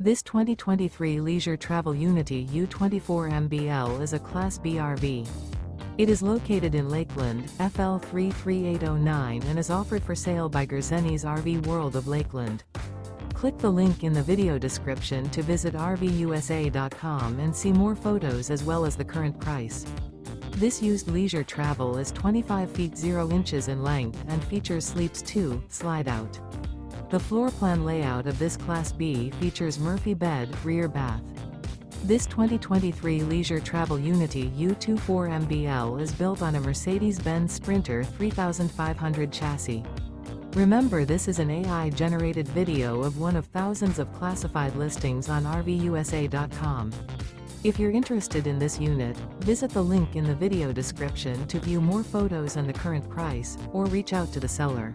This 2023 Leisure Travel Unity U24MBL is a Class B RV. It is located in Lakeland, FL 33809 and is offered for sale by Gerzeny's RV World of Lakeland. Click the link in the video description to visit RVUSA.com and see more photos as well as the current price. This used leisure travel is 25 feet 0 inches in length and features Sleeps 2, Slideout. The floor plan layout of this Class B features Murphy bed, rear bath. This 2023 Leisure Travel Unity U24MBL is built on a Mercedes-Benz Sprinter 3500 chassis. Remember, this is an AI-generated video of one of thousands of classified listings on RVUSA.com. If you're interested in this unit, visit the link in the video description to view more photos and the current price, or reach out to the seller.